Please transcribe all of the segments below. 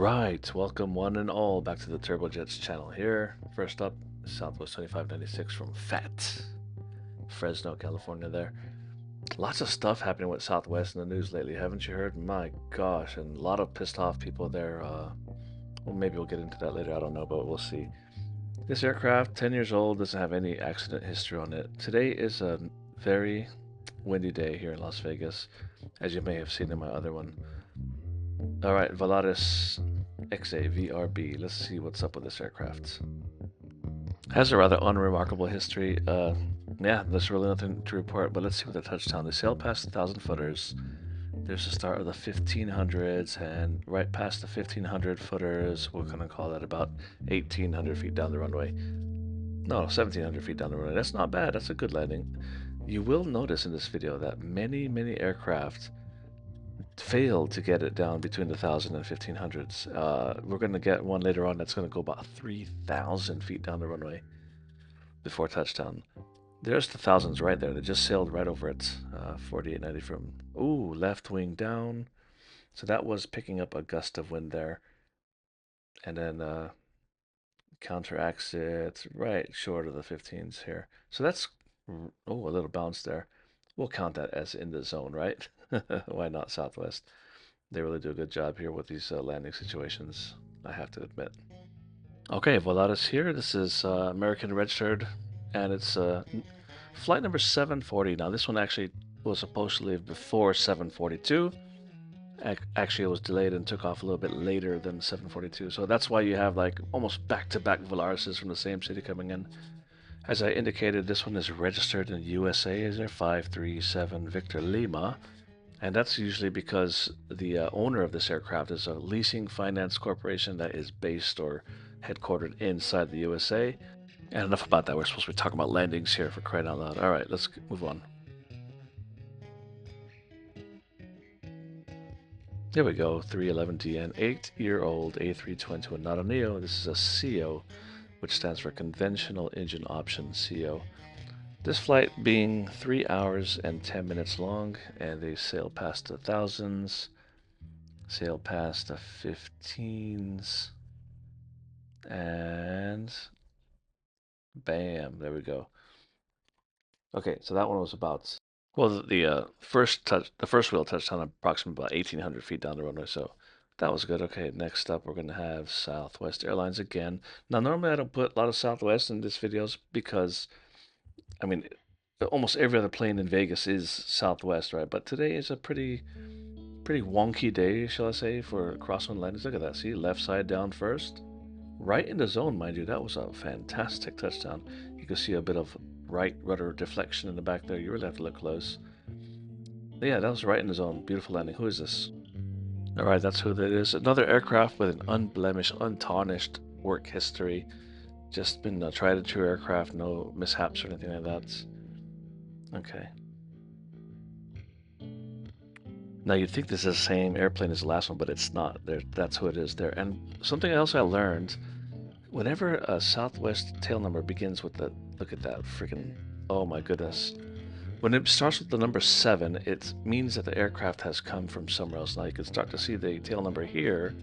Right, welcome one and all back to the Turbojets channel here. First up, Southwest 2596 from FAT, Fresno, California there. Lots of stuff happening with Southwest in the news lately, haven't you heard? My gosh, and a lot of pissed off people there. Well, maybe we'll get into that later, I don't know, but we'll see. This aircraft, 10 years old, doesn't have any accident history on it. Today is a very windy day here in Las Vegas, as you may have seen in my other one. Alright, Volaris XA-VRB. Let's see what's up with this aircraft. Has a rather unremarkable history. Yeah, there's really nothing to report, but let's see what the touchdown. They sailed past 1,000 footers. There's the start of the 1500s, and right past the 1500 footers, we're going to call that about 1,800 feet down the runway. No, 1,700 feet down the runway. That's not bad. That's a good landing. You will notice in this video that many aircraft failed to get it down between the 1,000 and 1,500s. We're going to get one later on that's going to go about 3,000 feet down the runway before touchdown. There's the thousands right there. They just sailed right over it. 4890 from, ooh, left wing down. So that was picking up a gust of wind there. And then counteracts it right short of the 15s here. So that's, oh, a little bounce there. We'll count that as in the zone, right? Why not Southwest? They really do a good job here with these landing situations, I have to admit. Okay, Volaris here. This is American registered, and it's flight number 740. Now, this one actually was supposed to leave before 742. Actually, it was delayed and took off a little bit later than 742. So that's why you have like almost back-to-back Volarises from the same city coming in. As I indicated, this one is registered in USA as their 537 Victor Lima. And that's usually because the owner of this aircraft is a leasing finance corporation that is based or headquartered inside the USA. And enough about that. We're supposed to be talking about landings here, for crying out loud. All right, let's move on. There we go, 311DN, 8-year-old A320, not a NEO. This is a CO, which stands for Conventional Engine Option CO. This flight being 3 hours and 10 minutes long, and they sail past the thousands, sail past the 15s, and bam, there we go. Okay, so that one was about, well, the first wheel touched down approximately about 1,800 feet down the runway, so that was good. Okay, next up we're going to have Southwest Airlines again. Now, normally I don't put a lot of Southwest in these videos because, I mean, almost every other plane in Vegas is Southwest, right? But today is a pretty wonky day, shall I say, for crosswind landings. Look at that. See, left side down first. Right in the zone, mind you. That was a fantastic touchdown. You can see a bit of right rudder deflection in the back there. You really have to look close. Yeah, that was right in the zone. Beautiful landing. Who is this? All right, that's who that is. Another aircraft with an unblemished, untarnished work history. Just been a tried and true aircraft. No mishaps or anything like that. Okay. Now you'd think this is the same airplane as the last one, but it's not. That's who it is there. And something else I learned, whenever a Southwest tail number begins with the, look at that freaking, oh my goodness. When it starts with the number 7, it means that the aircraft has come from somewhere else. Now you can start to see the tail number here,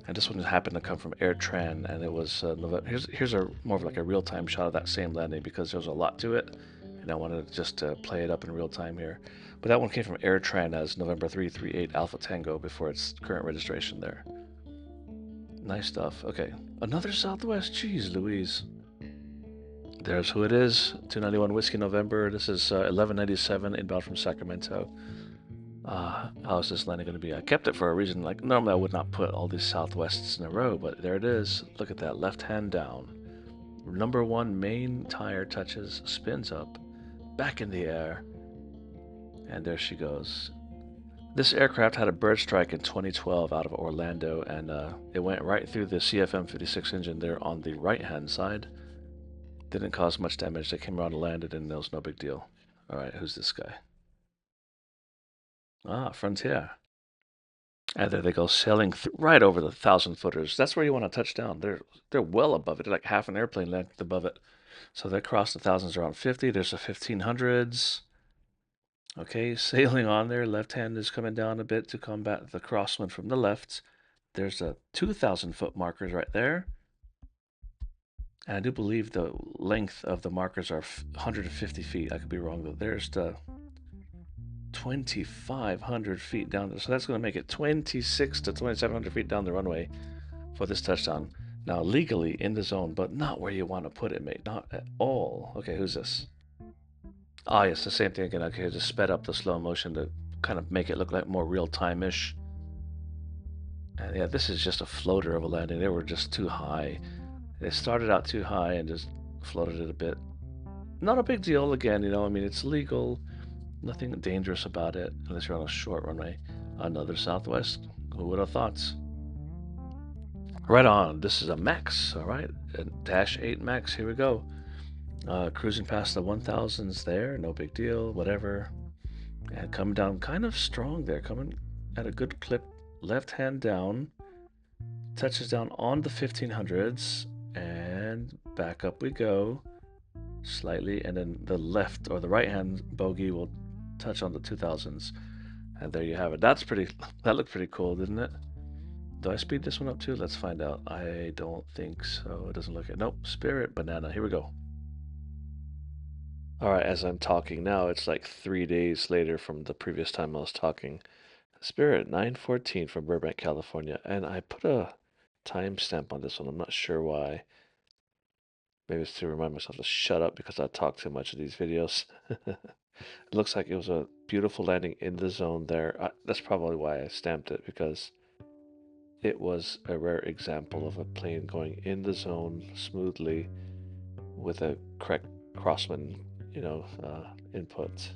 and this one happened to come from AirTran, and it was November. Here's a more of like a real-time shot of that same landing because there was a lot to it, and I wanted to just play it up in real time here. But that one came from AirTran as November 338 Alpha Tango before its current registration there. Nice stuff. Okay, another Southwest. Jeez Louise. There's who it is. 291 Whiskey November. This is 1197 inbound from Sacramento. How is this landing going to be? I kept it for a reason. Like, normally I would not put all these Southwests in a row, but there it is. Look at that. Left hand down. Number 1 main tire touches, spins up, back in the air, and there she goes. This aircraft had a bird strike in 2012 out of Orlando, and it went right through the CFM56 engine there on the right-hand side. Didn't cause much damage. They came around and landed, and it was no big deal. All right, who's this guy? Ah, Frontier. And there they go, sailing right over the 1,000 footers. That's where you want to touch down. They're well above it. They're like half an airplane length above it. So they crossed the thousands around 50. There's the 1500s. Okay, sailing on there. Left hand is coming down a bit to combat the crosswind from the left. there's a 2,000-foot markers right there. And I do believe the length of the markers are 150 feet. I could be wrong, though. There's the 2,500 feet down there. So that's going to make it 26 to 2,700 feet down the runway for this touchdown. Now, legally in the zone, but not where you want to put it, mate. Not at all. Okay, who's this? Ah, yes, the same thing again. Okay, just sped up the slow motion to kind of make it look like more real-time-ish. And yeah, this is just a floater of a landing. They were just too high. They started out too high and just floated it a bit. Not a big deal again, you know, I mean, it's legal. Nothing dangerous about it, unless you're on a short runway. Another Southwest. Who would have thought? Right on. This is a Max, all right? A Dash 8 Max. Here we go. Cruising past the 1000s there. No big deal. Whatever. And coming down kind of strong there. Coming at a good clip. Left hand down. Touches down on the 1500s. And back up we go. Slightly. And then the left or the right hand bogey will touch on the 2000s. And there you have it. That looked pretty cool, didn't it? Do I speed this one up too? Let's find out. I don't think so. It doesn't look it. Nope. Spirit banana. Here we go. All right, as I'm talking now, it's like 3 days later from the previous time I was talking. Spirit 914 from Burbank, California. And I put a timestamp on this one. I'm not sure why. Maybe it's to remind myself to shut up because I talk too much in these videos. It looks like it was a beautiful landing in the zone there. That's probably why I stamped it, because it was a rare example of a plane going in the zone smoothly with a correct crosswind, input.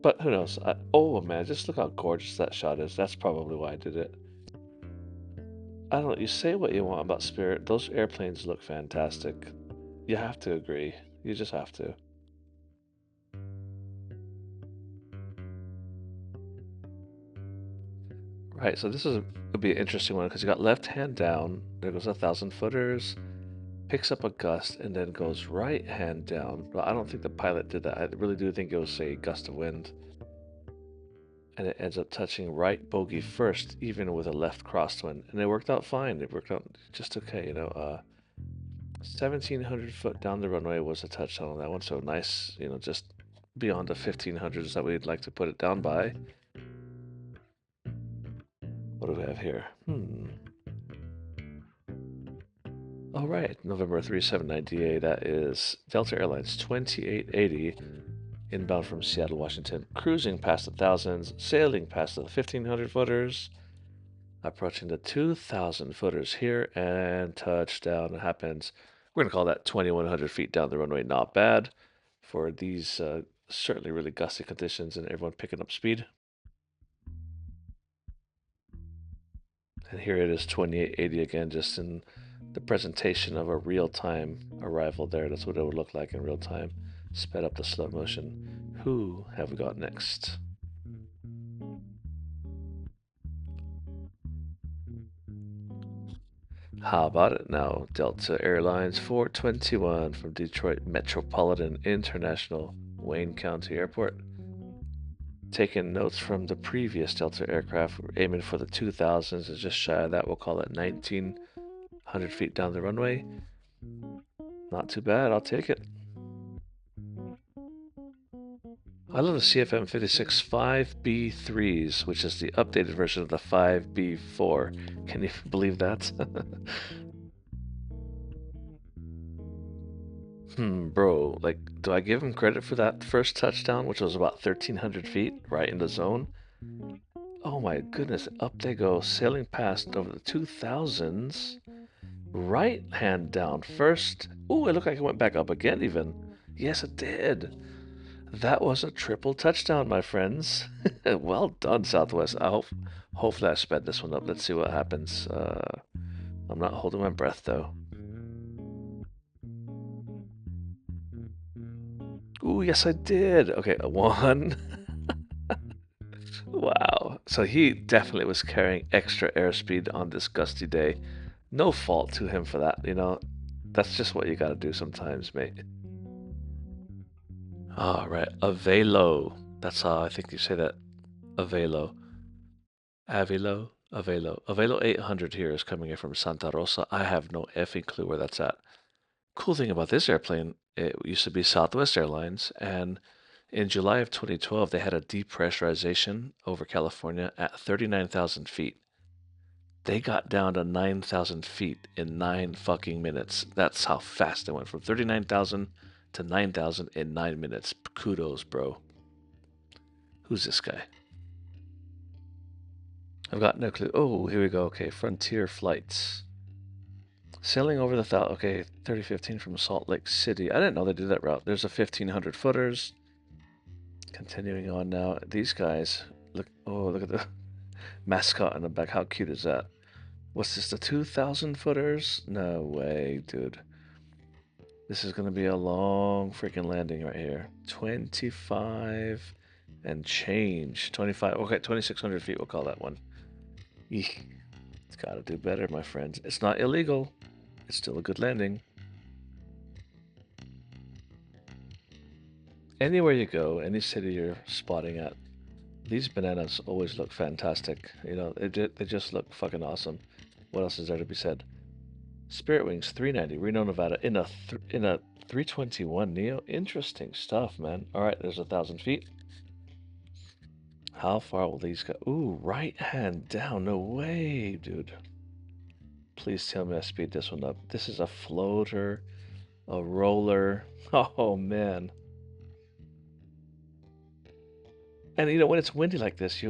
But who knows? Oh man, just look how gorgeous that shot is. That's probably why I did it. I don't know. You say what you want about Spirit. Those airplanes look fantastic. You have to agree. You just have to. Right, so this would be an interesting one because you got left hand down. There goes 1,000-footers. Picks up a gust and then goes right hand down. Well, I don't think the pilot did that. I really do think it was a gust of wind. And it ends up touching right bogey first, even with a left crosswind. And it worked out fine. It worked out just okay, 1,700 foot down the runway was a touchdown on that one. So nice, just beyond the 1,500s that we'd like to put it down by. What do we have here? All right, November 3798. That is Delta Airlines 2880, inbound from Seattle, Washington, cruising past the thousands, sailing past the 1,500-footers, approaching the 2,000-footers here, and touchdown happens. We're going to call that 2,100 feet down the runway. Not bad for these certainly really gusty conditions and everyone picking up speed. And here it is, 2880 again, just in the presentation of a real-time arrival there. That's what it would look like in real time. Sped up the slow motion. Who have we got next? How about it now? Delta Airlines 421 from Detroit Metropolitan International, Wayne County Airport. Taking notes from the previous Delta aircraft, we're aiming for the 2000s, and just shy of that. We'll call it 1,900 feet down the runway. Not too bad, I'll take it. I love the CFM 56 5B3s, which is the updated version of the 5B4. Can you believe that? Bro, like, do I give him credit for that first touchdown, which was about 1,300 feet, right in the zone? Oh my goodness, up they go, sailing past over the 2000s. Right hand down first. Ooh, it looked like it went back up again even. Yes, it did. That was a triple touchdown, my friends. Well done, Southwest. Hopefully I sped this one up. Let's see what happens. I'm not holding my breath though. Ooh, yes I did. Okay, a 1. Wow. So he definitely was carrying extra airspeed on this gusty day. No fault to him for that, That's just what you gotta do sometimes, mate. All right, Avelo. That's how I think you say that. Avelo. Avilo. Avelo 800 here is coming in from Santa Rosa. I have no effing clue where that's at. Cool thing about this airplane, it used to be Southwest Airlines, and in July of 2012, they had a depressurization over California at 39,000 feet. They got down to 9,000 feet in 9 fucking minutes. That's how fast they went from 39,000 to 9,000 in 9 minutes. Kudos, bro. Who's this guy? I've got no clue. Oh, here we go. Okay, Frontier Flights. Sailing over the thousand. Okay, 3015 from Salt Lake City. I didn't know they did that route. There's a 1,500 footers. Continuing on now. These guys. Look. Oh, look at the mascot in the back. How cute is that? What's this? The 2,000 footers? No way, dude. This is going to be a long freaking landing right here. 25 and change. 25. Okay, 2,600 feet. We'll call that one. Eek. It's got to do better, my friends. It's not illegal. It's still a good landing. Anywhere you go, any city you're spotting at, these bananas always look fantastic. You know, they just look fucking awesome. What else is there to be said? Spirit Wings 390, Reno, Nevada, in a 321 Neo. Interesting stuff, man. All right, there's 1,000 feet. How far will these go? Ooh, right hand down. No way, dude. Please tell me I speed this one up. This is a floater, a roller. Oh, man. And you know, when it's windy like this,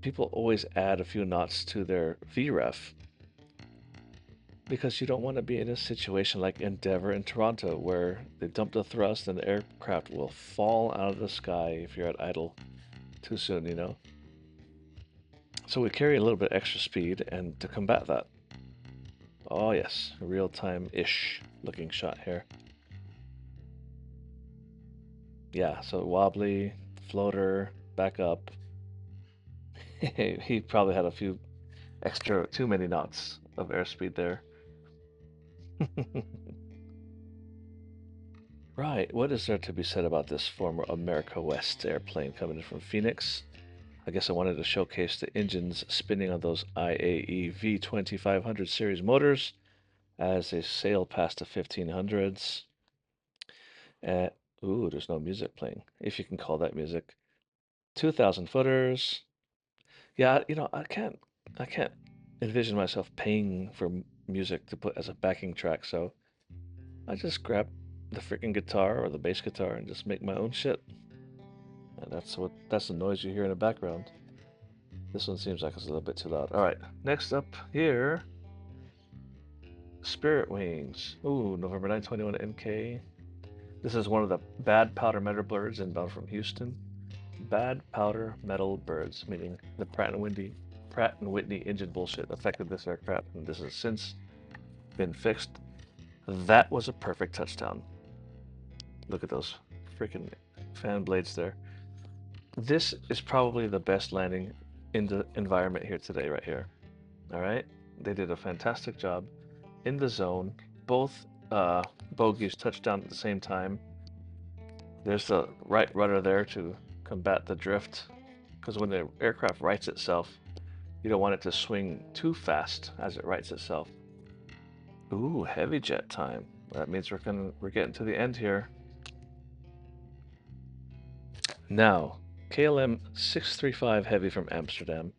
people always add a few knots to their VREF because you don't want to be in a situation like Endeavour in Toronto where they dump the thrust and the aircraft will fall out of the sky if you're at idle too soon, you know. So we carry a little bit extra speed and to combat that. Oh yes, real-time-ish looking shot here. Yeah, so wobbly, floater, back up. He probably had a few extra, too many knots of airspeed there. Right, what is there to be said about this former America West airplane coming in from Phoenix? I guess I wanted to showcase the engines spinning on those IAE V2500 series motors as they sail past the 1500s. Uh, ooh, there's no music playing, if you can call that music. 2,000 footers. Yeah, you know, I can't envision myself paying for music to put as a backing track, so I just grab the freaking guitar or the bass guitar and just make my own shit. And that's the noise you hear in the background. This one seems like it's a little bit too loud. All right, next up here, Spirit Wings. Ooh, November 921 NK. This is one of the bad powder metal birds inbound from Houston. Bad powder metal birds, meaning the Pratt and Whitney engine bullshit affected this aircraft, and this has since been fixed. That was a perfect touchdown. Look at those freaking fan blades there. This is probably the best landing in the environment here today, right here. All right, they did a fantastic job in the zone. Both bogies touched down at the same time. There's the right rudder there to combat the drift, because when the aircraft rights itself, you don't want it to swing too fast as it rights itself. Ooh, heavy jet time. That means we're getting to the end here. Now, KLM 635 Heavy from Amsterdam.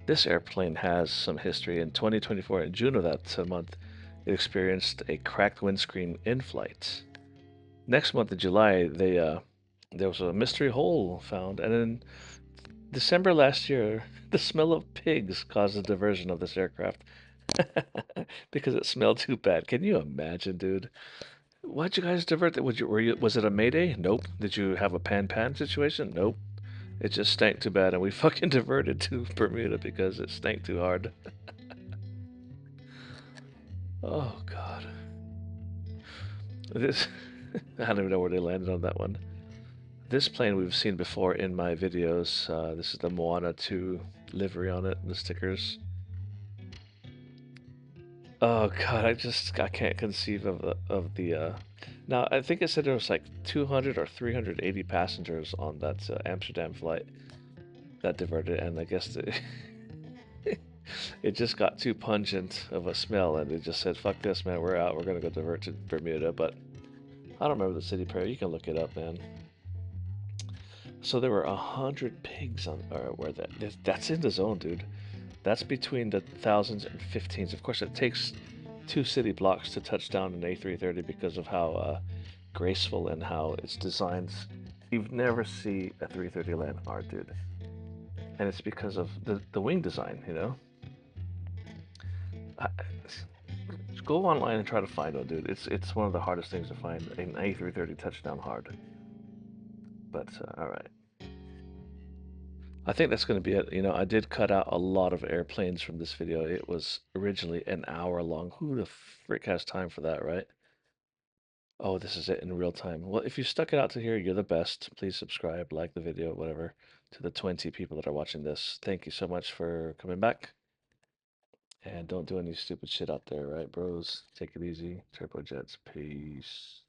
This airplane has some history. In 2024, in June of that month, it experienced a cracked windscreen in flight. Next month in July, there was a mystery hole found, and in December last year, the smell of pigs caused a diversion of this aircraft because it smelled too bad. Can you imagine, dude? Why'd you guys divert it? Was it a mayday? Nope. Did you have a pan situation? Nope. It just stank too bad, and we fucking diverted to Bermuda because it stank too hard. Oh god. This I don't even know where they landed on that one. This plane we've seen before in my videos. This is the Moana 2 livery on it, the stickers. Oh god, I can't conceive of the now I think it said there was like 200 or 380 passengers on that Amsterdam flight that diverted, and I guess It just got too pungent of a smell, and it just said, "Fuck this, man. We're out. We're gonna go divert to Bermuda." But I don't remember the city prayer. You can look it up, man. So there were 100 pigs on, or where that's in the zone, dude. That's between the thousands and fifteens. Of course, it takes 2 city blocks to touch down an A330 because of how graceful and how it's designed. You'd never see a 330 land hard, dude. And it's because of the wing design, you know? I, go online and try to find one, dude. It's one of the hardest things to find, an A330 touchdown hard. But, all right. I think that's going to be it. You know, I did cut out a lot of airplanes from this video. It was originally an hour long. Who the frick has time for that, right? Oh, this is it in real time. Well, if you stuck it out to here, you're the best. Please subscribe, like the video, whatever, to the 20 people that are watching this. Thank you so much for coming back. And don't do any stupid shit out there, right, bros? Take it easy. Turbojets, peace.